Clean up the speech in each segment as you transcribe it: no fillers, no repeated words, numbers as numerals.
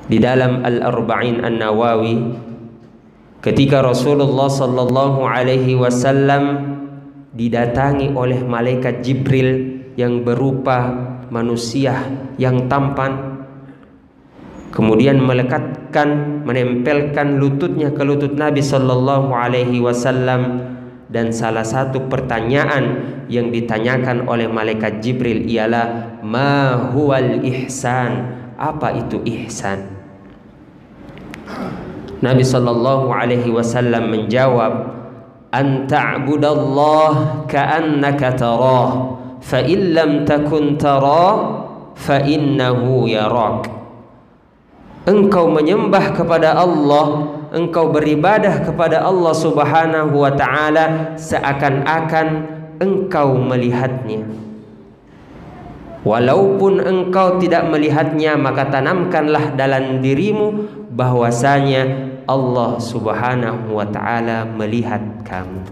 Di dalam Al-Arba'in An-Nawawi, ketika Rasulullah sallallahu alaihi wasallam didatangi oleh malaikat Jibril yang berupa manusia yang tampan, kemudian menempelkan lututnya ke lutut Nabi sallallahu alaihi wasallam, dan salah satu pertanyaan yang ditanyakan oleh malaikat Jibril ialah ma huwal ihsan, apa itu ihsan? Nabi sallallahu alaihi wasallam menjawab, an ta'budallah ka'annaka tarah, fa in lam takun tarah fa innahu yarak. Engkau menyembah kepada Allah, engkau beribadah kepada Allah Subhanahu wa ta'ala seakan-akan engkau melihatnya. Walaupun engkau tidak melihatnya, maka tanamkanlah dalam dirimu bahwasanya Allah Subhanahu wa ta'ala melihat kamu.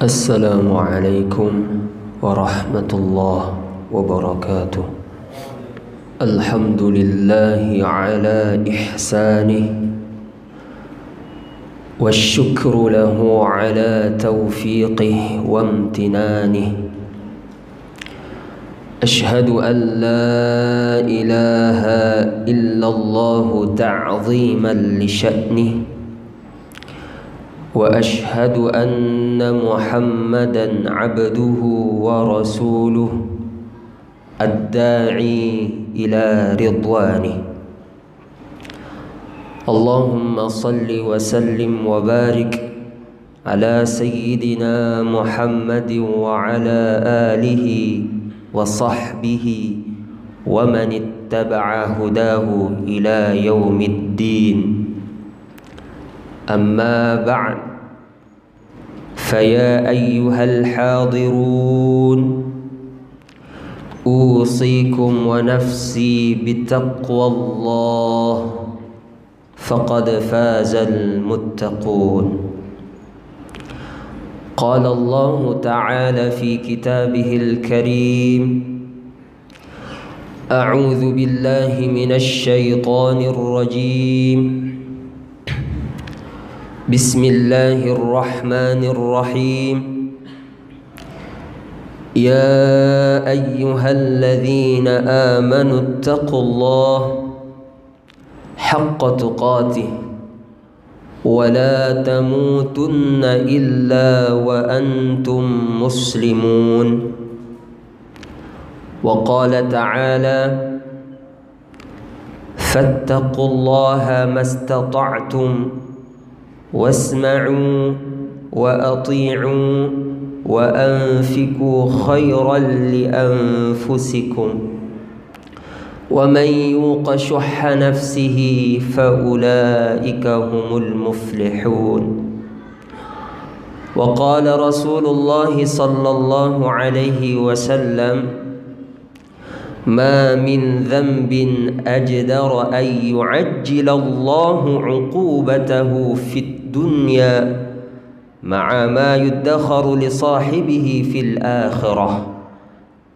Assalamualaikum warahmatullahi wabarakatuh. Alhamdulillahi ala ihsanih, wasyukru lahu ala taufiqih wa amtinanih. Ashhadu an la ilaha illallah ta'ziman li sya'nih, وأشهد أن محمدًا عبده ورسوله الداعي إلى رضوانه. اللهم صل وسلم وبارك على سيدنا محمد وعلى آله وصحبه ومن اتبع هداه إلى يوم الدين. أما بعد، فيا أيها الحاضرون، أوصيكم ونفسي بتقوى الله، فقد فاز المتقون. قال الله تعالى في كتابه الكريم: أعوذ بالله من الشيطان الرجيم، بسم الله الرحمن الرحيم. يا أيها الذين آمنوا اتقوا الله حق تقاته ولا تموتن إلا وأنتم مسلمون. وقال تعالى: فاتقوا الله ما استطعتم واسمعوا وأطيعوا وأنفقوا خيرا لأنفسكم ومن يوق شح نفسه فأولئك هم المفلحون. وقال رسول الله صلى الله عليه وسلم: ما من ذنب أجدر أن يعجل الله عقوبته في الدنيا مع ما يدخر لصاحبه في الآخرة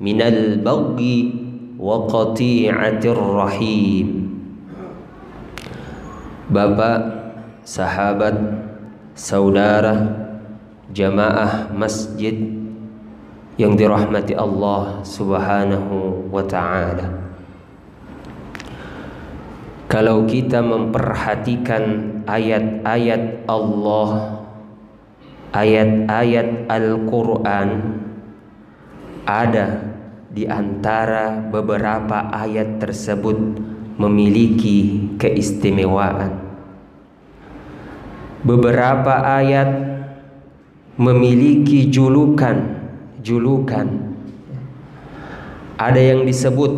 من البغي وقطيعة الرحيم. Bapak, sahabat, saudara, jamaah masjid yang dirahmati Allah Subhanahu wa ta'ala, kalau kita memperhatikan ayat-ayat Allah, ayat-ayat Al-Quran, ada di antara beberapa ayat tersebut memiliki keistimewaan. Beberapa ayat memiliki julukan Ada yang disebut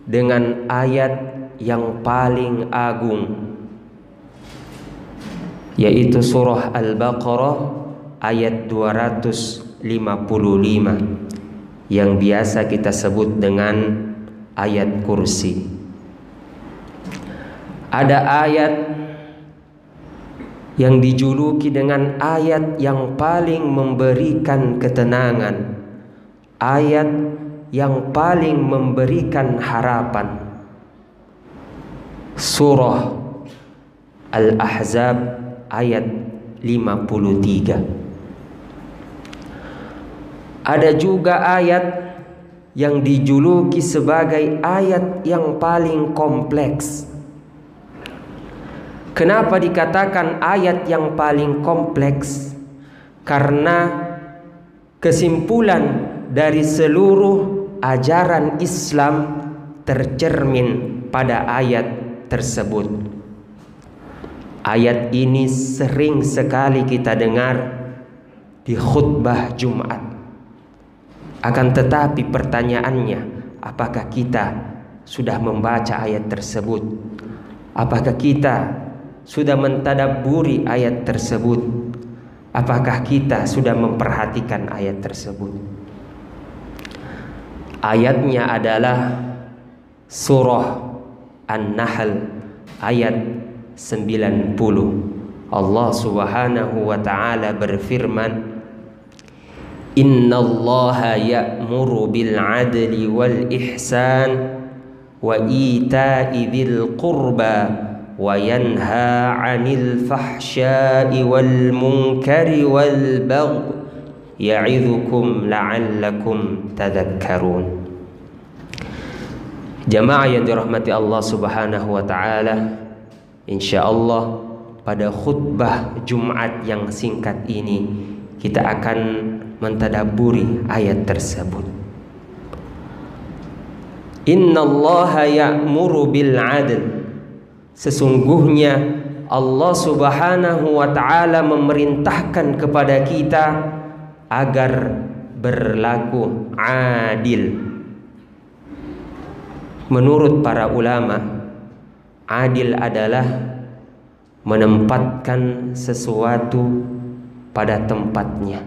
dengan ayat yang paling agung, yaitu surah Al-Baqarah ayat 255 yang biasa kita sebut dengan ayat kursi. Ada ayat yang dijuluki dengan ayat yang paling memberikan ketenangan, ayat yang paling memberikan harapan. Surah Al-Ahzab ayat 53. Ada juga ayat yang dijuluki sebagai ayat yang paling kompleks. Kenapa dikatakan ayat yang paling kompleks? Karena kesimpulan dari seluruh ajaran Islam tercermin pada ayat tersebut. Ayat ini sering sekali kita dengar di khutbah Jumat. Akan tetapi pertanyaannya, apakah kita sudah membaca ayat tersebut? Apakah kita sudah mentadabburi ayat tersebut? Apakah kita sudah memperhatikan ayat tersebut? Ayatnya adalah surah An-Nahl ayat 90. Allah Subhanahu wa ta'ala berfirman, Innallaha ya'muru bil 'adli wal ihsan wa ita'i dzil qurba wa yanha 'anil fahsya'i wal munkari wal baghi ya'idzukum la'allakum tadhakkarun. Jamaah yang dirahmati Allah Subhanahu wa ta'ala, insyaallah pada khutbah Jumat yang singkat ini kita akan mentadabburi ayat tersebut. Innallaha ya'muru bil 'adl. Sesungguhnya Allah Subhanahu wa ta'ala memerintahkan kepada kita agar berlaku adil. Menurut para ulama, adil adalah menempatkan sesuatu pada tempatnya.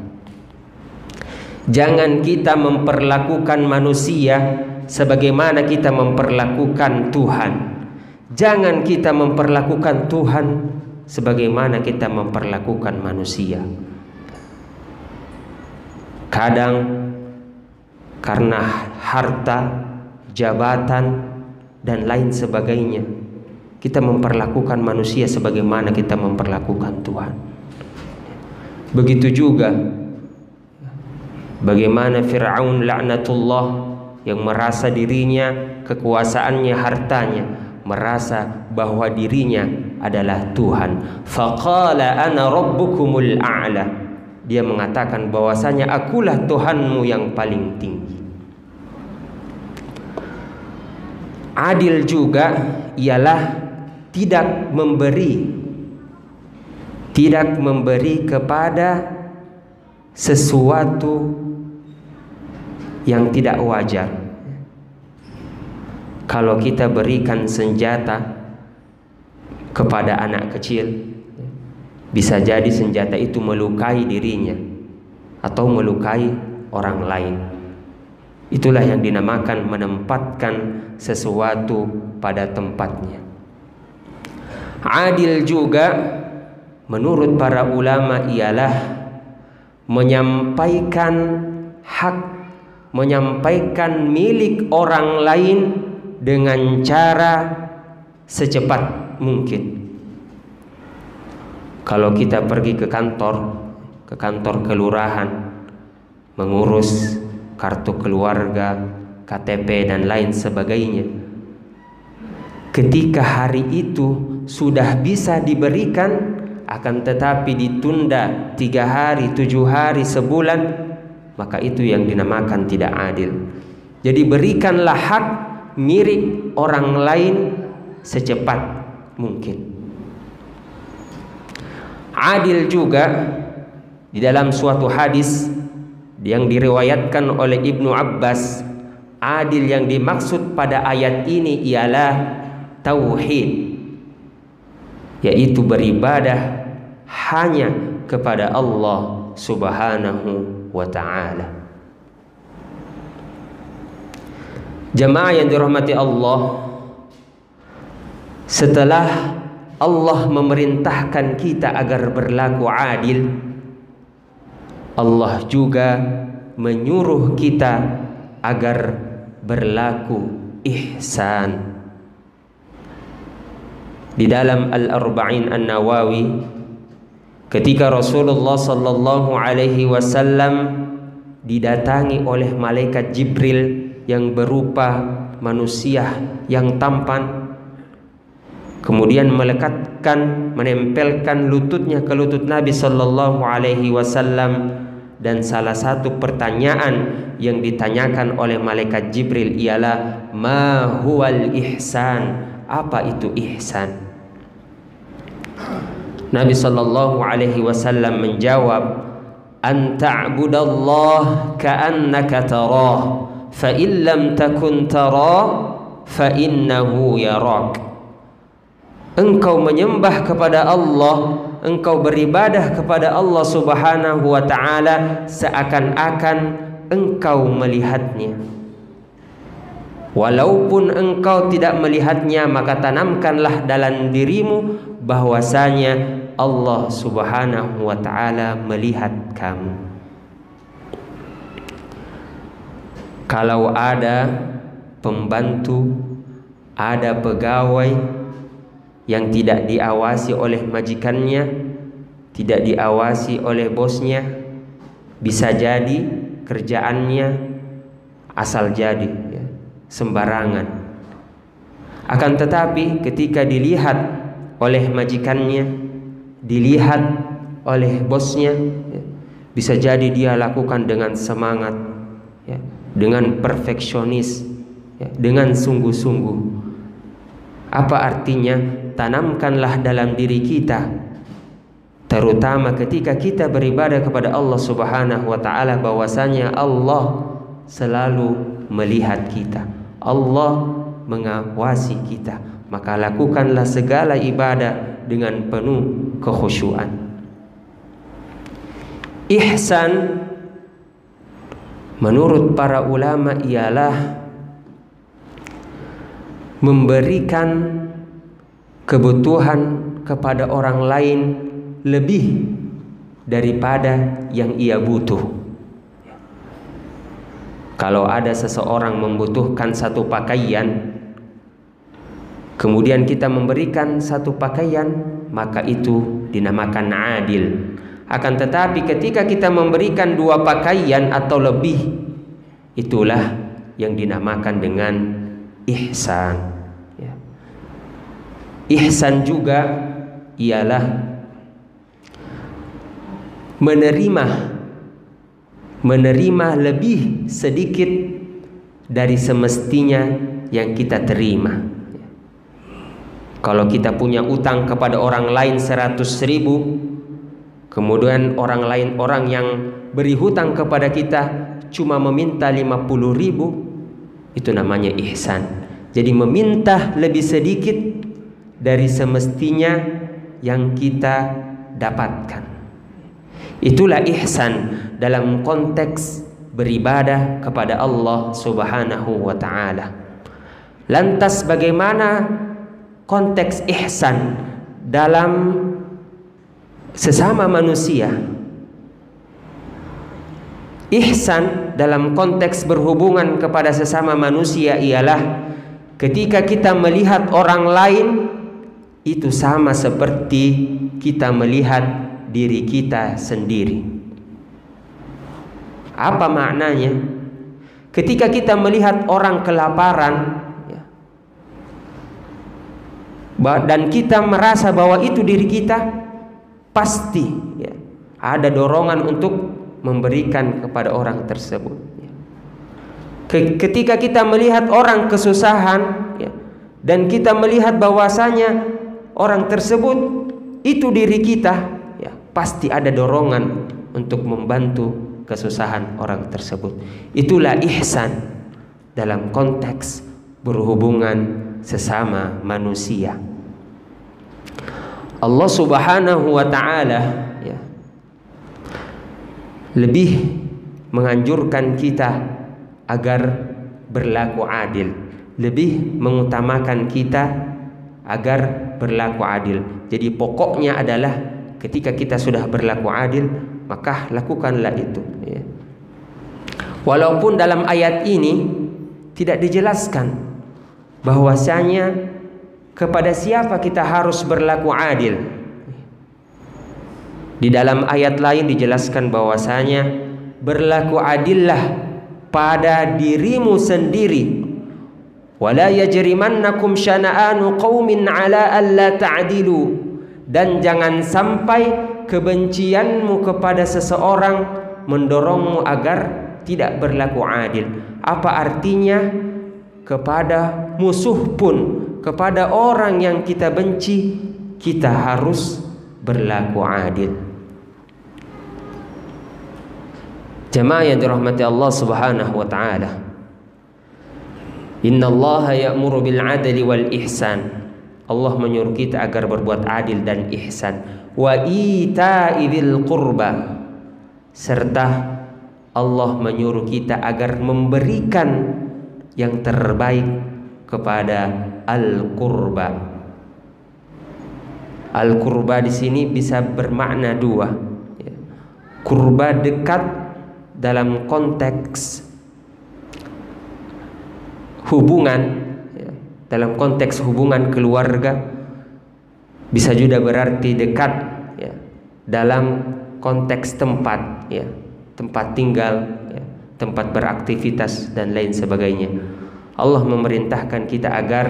Jangan kita memperlakukan manusia sebagaimana kita memperlakukan Tuhan. Jangan kita memperlakukan Tuhan sebagaimana kita memperlakukan manusia. Kadang karena harta, jabatan, dan lain sebagainya, kita memperlakukan manusia sebagaimana kita memperlakukan Tuhan. Begitu juga bagaimana Fir'aun laknatullah yang merasa dirinya, kekuasaannya, hartanya, merasa bahwa dirinya adalah Tuhan. Faqala ana rabbukumul a'la. Dia mengatakan bahwasanya akulah Tuhanmu yang paling tinggi. Adil juga ialah tidak memberi kepada sesuatu yang tidak wajar. Kalau kita berikan senjata kepada anak kecil, bisa jadi senjata itu melukai dirinya atau melukai orang lain. Itulah yang dinamakan menempatkan sesuatu pada tempatnya. Adil juga menurut para ulama ialah menyampaikan hak, menyampaikan milik orang lain dengan cara secepat mungkin. Kalau kita pergi ke kantor kelurahan, mengurus kartu keluarga, KTP dan lain sebagainya, ketika hari itu sudah bisa diberikan, akan tetapi ditunda 3 hari, 7 hari, sebulan, maka itu yang dinamakan tidak adil. Jadi berikanlah hak milik orang lain secepat mungkin. Adil juga di dalam suatu hadis yang diriwayatkan oleh Ibnu Abbas, adil yang dimaksud pada ayat ini ialah tauhid, yaitu beribadah hanya kepada Allah Subhanahu wa ta'ala. Jemaah yang dirahmati Allah, setelah Allah memerintahkan kita agar berlaku adil, Allah juga menyuruh kita agar berlaku ihsan. Di dalam Al-Arba'in An-Nawawi, ketika Rasulullah sallallahu alaihi wasallam didatangi oleh malaikat Jibril yang berupa manusia yang tampan, kemudian menempelkan lututnya ke lutut Nabi sallallahu alaihi wasallam, dan salah satu pertanyaan yang ditanyakan oleh malaikat Jibril ialah ma huwal ihsan, apa itu ihsan? Nabi sallallahu alaihi wasallam menjawab, an ta'budallah ka'annaka tarah, fa in lam takun tarah fa innahu yarak. Engkau menyembah kepada Allah, engkau beribadah kepada Allah Subhanahu wa ta'ala seakan-akan engkau melihatnya. Walaupun engkau tidak melihatnya, maka tanamkanlah dalam dirimu bahwasanya Allah Subhanahu wa ta'ala melihat kamu. Kalau ada pembantu, ada pegawai yang tidak diawasi oleh majikannya, tidak diawasi oleh bosnya, bisa jadi kerjaannya asal jadi, ya, sembarangan. Akan tetapi ketika dilihat oleh majikannya, dilihat oleh bosnya, ya, bisa jadi dia lakukan dengan semangat, ya, dengan perfeksionis, ya, dengan sungguh-sungguh. Apa artinya? Tanamkanlah dalam diri kita, terutama ketika kita beribadah kepada Allah Subhanahu wa ta'ala, bahwasanya Allah selalu melihat kita, Allah mengawasi kita. Maka lakukanlah segala ibadah dengan penuh kekhusyuan. Ihsan menurut para ulama ialah memberikan kebutuhan kepada orang lain lebih daripada yang ia butuh. Kalau ada seseorang membutuhkan satu pakaian, kemudian kita memberikan satu pakaian, maka itu dinamakan adil. Akan tetapi ketika kita memberikan dua pakaian atau lebih, itulah yang dinamakan dengan ihsan. Ihsan juga ialah menerima lebih sedikit dari semestinya yang kita terima. Kalau kita punya utang kepada orang lain 100.000, kemudian orang yang beri hutang kepada kita cuma meminta 50.000, itu namanya ihsan. Jadi meminta lebih sedikit dari semestinya yang kita dapatkan. Itulah ihsan dalam konteks beribadah kepada Allah Subhanahu wa ta'ala. Lantas bagaimana konteks ihsan dalam sesama manusia? Ihsan dalam konteks berhubungan kepada sesama manusia ialah ketika kita melihat orang lain, itu sama seperti kita melihat diri kita sendiri. Apa maknanya? Ketika kita melihat orang kelaparan, ya, dan kita merasa bahwa itu diri kita, pasti, ya, ada dorongan untuk memberikan kepada orang tersebut. Ya. Ketika kita melihat orang kesusahan, ya, dan kita melihat bahwasanya orang tersebut itu diri kita, ya, pasti ada dorongan untuk membantu kesusahan orang tersebut. Itulah ihsan. dalam konteks berhubungan sesama manusia. Allah Subhanahu wa taala ya, lebih menganjurkan kita agar berlaku adil, lebih mengutamakan kita agar berlaku adil. Jadi pokoknya adalah ketika kita sudah berlaku adil, maka lakukanlah itu ya. Walaupun dalam ayat ini tidak dijelaskan bahwasanya kepada siapa kita harus berlaku adil. Di dalam ayat lain dijelaskan bahwasanya berlaku adillah pada dirimu sendiri. Wala yajrimannakum syana'anu qaumin ala alla ta'dilu, dan jangan sampai kebencianmu kepada seseorang mendorongmu agar tidak berlaku adil. Apa artinya? Kepada musuh pun, kepada orang yang kita benci, kita harus berlaku adil. Jamaah yang dirahmati Allah Subhanahu wa taala. Innallaha ya'muru bil 'adli wal ihsan. Allah menyuruh kita agar berbuat adil dan ihsan. Wa ita'i dzil qurba, serta Allah menyuruh kita agar memberikan yang terbaik kepada al-qurba. Al-qurba di sini bisa bermakna dua. Qurba dekat dalam konteks hubungan, dalam konteks hubungan keluarga, bisa juga berarti dekat ya, dalam konteks tempat ya, tempat tinggal ya, tempat beraktivitas dan lain sebagainya. Allah memerintahkan kita agar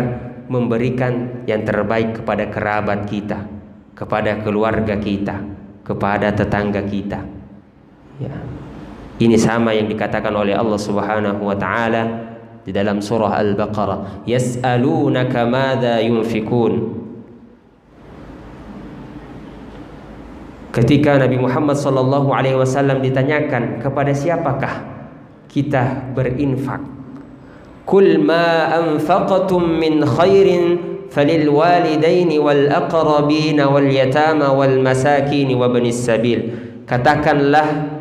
memberikan yang terbaik kepada kerabat kita, kepada keluarga kita, kepada tetangga kita ya. Ini sama yang dikatakan oleh Allah Subhanahu wa taala di dalam surah Al-Baqarah, yas'alunaka madza yunfikun. Ketika Nabi Muhammad SAW ditanyakan kepada siapakah kita berinfak, kul ma anfaqtum min khairin falil walidaini wal aqrabin wal yatama wal masakin wa banis sabil. Katakanlah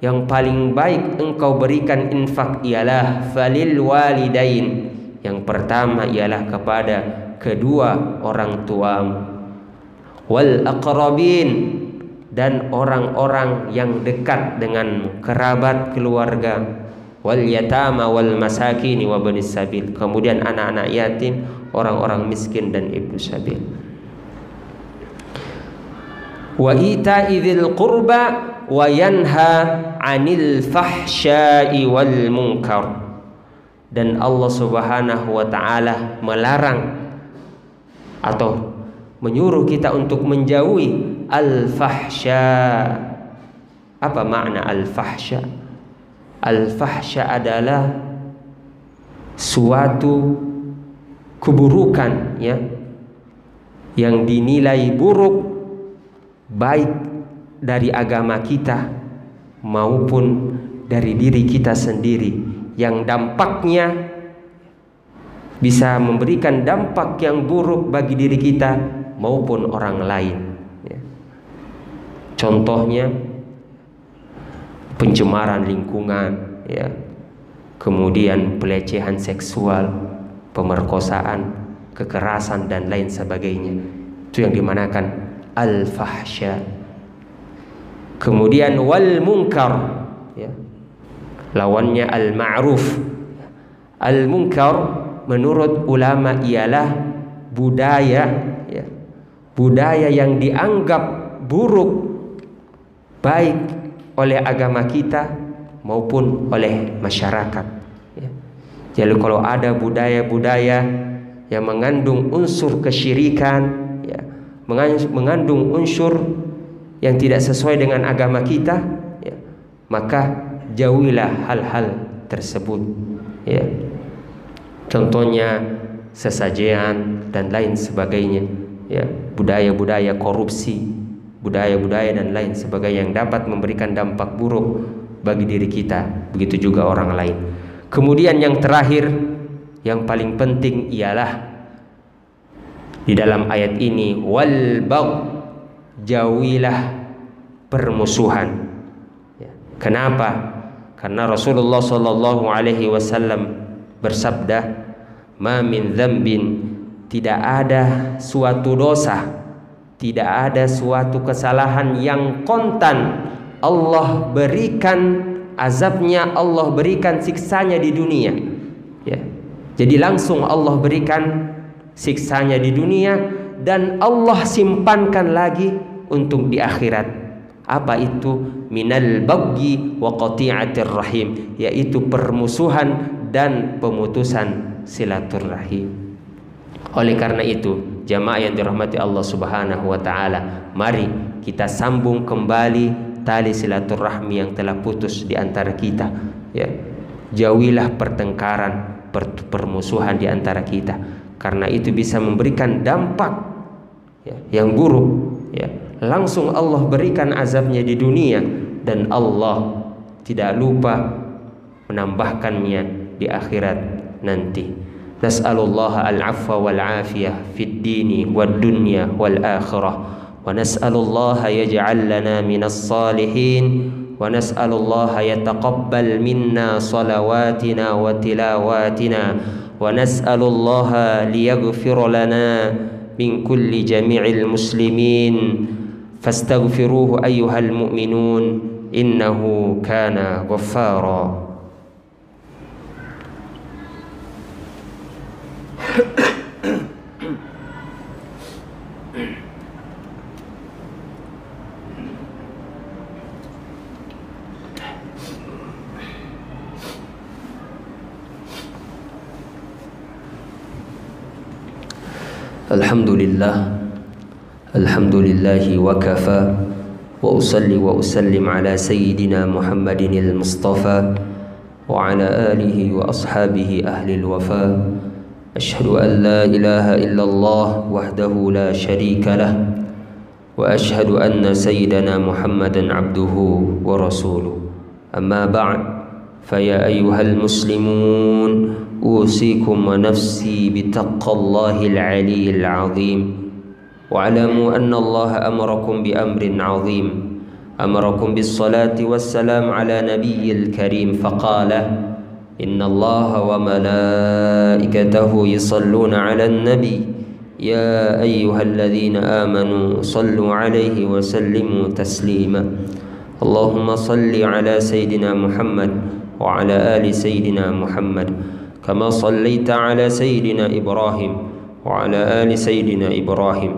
yang paling baik engkau berikan infak ialah falil walidain. Yang pertama ialah kepada kedua orang tuamu, wal aqrabin, dan orang-orang yang dekat denganmu, kerabat keluarga, wal yatama wal masakin wa banis sabil, kemudian anak-anak yatim, orang-orang miskin dan ibnu sabil. Wa ita'i dzil qurba wa yanha 'anil fahsya'i wal munkar. Dan Allah Subhanahu wa taala melarang atau menyuruh kita untuk menjauhi al-fahsya. Apa makna al-fahsya? Al-fahsya adalah suatu keburukan ya, yang dinilai buruk baik dari agama kita maupun dari diri kita sendiri, yang dampaknya bisa memberikan dampak yang buruk bagi diri kita maupun orang lain ya. Contohnya pencemaran lingkungan ya, kemudian pelecehan seksual, pemerkosaan, kekerasan dan lain sebagainya. Itu yang dimanakan al-fahsya. Kemudian wal munkar ya, lawannya al-ma'ruf. Al-munkar menurut ulama ialah budaya ya, budaya yang dianggap buruk baik oleh agama kita maupun oleh masyarakat ya. Jadi kalau ada budaya-budaya yang mengandung unsur kesyirikan ya, mengandung unsur yang tidak sesuai dengan agama kita ya, maka jauhilah hal-hal tersebut ya. Contohnya sesajian dan lain sebagainya ya, budaya-budaya korupsi, budaya-budaya dan lain sebagainya yang dapat memberikan dampak buruk bagi diri kita, begitu juga orang lain. Kemudian yang terakhir, yang paling penting ialah di dalam ayat ini, wal bagh, jauhilah permusuhan. Kenapa? Karena Rasulullah sallallahu alaihi wasallam bersabda, "Ma min dzambin", tidak ada suatu dosa, tidak ada suatu kesalahan yang kontan Allah berikan azabnya, Allah berikan siksanya di dunia. Ya. Jadi langsung Allah berikan siksanya di dunia dan Allah simpankan lagi untuk di akhirat. Apa itu? Minal baghi wa qati'atir rahim, yaitu permusuhan dan pemutusan silaturahim. Oleh karena itu, jamaah yang dirahmati Allah Subhanahu wa taala, mari kita sambung kembali tali silaturahmi yang telah putus di antara kita. Ya. Jauhilah pertengkaran, permusuhan di antara kita, karena itu bisa memberikan dampak yang buruk. Ya. Langsung Allah berikan azabnya di dunia dan Allah tidak lupa menambahkannya di akhirat nanti. Nas'alullah al-'afwa wal-'afiyah fid dini wad dunya wal akhirah. ونسأل الله يجعل لنا من الصالحين ونسأل الله يتقبل منا صلواتنا وتلاواتنا ونسأل الله ليغفر لنا من كل جميع المسلمين فاستغفروه أيها المؤمنون إنه كان غفارا. الحمد لله وكفى وأصلي وأسلم على سيدنا محمد المصطفى وعلى آله وأصحابه أهل الوفاء. أشهد أن لا إله إلا الله وحده لا شريك له وأشهد أن سيدنا محمدا عبده ورسوله. أما بعد، فيا أيها المسلمون، أوصيكم ونفسي بتقوى الله العلي العظيم، واعلموا أن الله أمركم بأمر عظيم، أمركم بالصلاة والسلام على نبي الكريم فقال: إن الله وملائكته يصلون على النبي يا أيها الذين آمنوا صلوا عليه وسلموا تسليما. اللهم صل على سيدنا محمد وعلى آل سيدنا محمد كما صليت على سيدنا إبراهيم وعلى آل سيدنا إبراهيم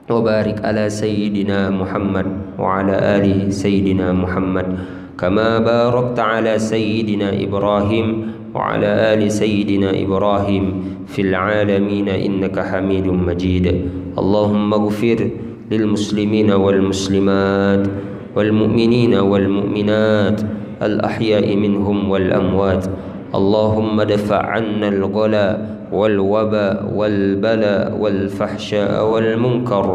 وبارك على سيدنا محمد وعلى آل سيدنا محمد كما باركت على سيدنا إبراهيم وعلى آل سيدنا إبراهيم في العالمين إنك حميد مجيد. اللهم اغفر للمسلمين والمسلمات والمؤمنين والمؤمنات الأحياء منهم والأموات. اللهم ادفع عنا الغلا والوباء والبلاء والفحشاء والمنكر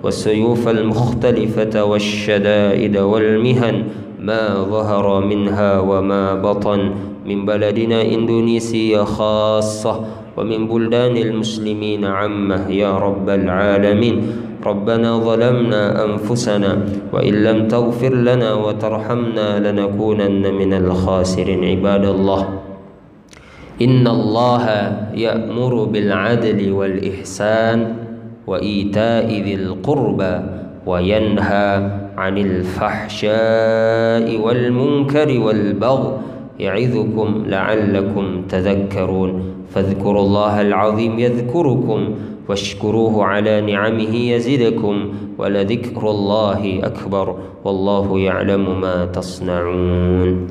والسيوف المختلفة والشدائد والمهن ما ظهر منها وما بطن من بلدنا إندونيسيا خاصة ومن بلدان المسلمين عامة يا رب العالمين. ربنا ظلمنا أنفسنا وإن لم تغفر لنا وترحمنا لنكونن من الخاسرين. عباد الله، إن الله يأمر بالعدل والإحسان وإيتاء ذي القربى وينهى عن الفحشاء والمنكر والبغي يعظكم لعلكم تذكرون. فاذكروا الله العظيم يذكركم واشكروه على نعمه يزدكم ولذكر الله أكبر والله يعلم ما تصنعون.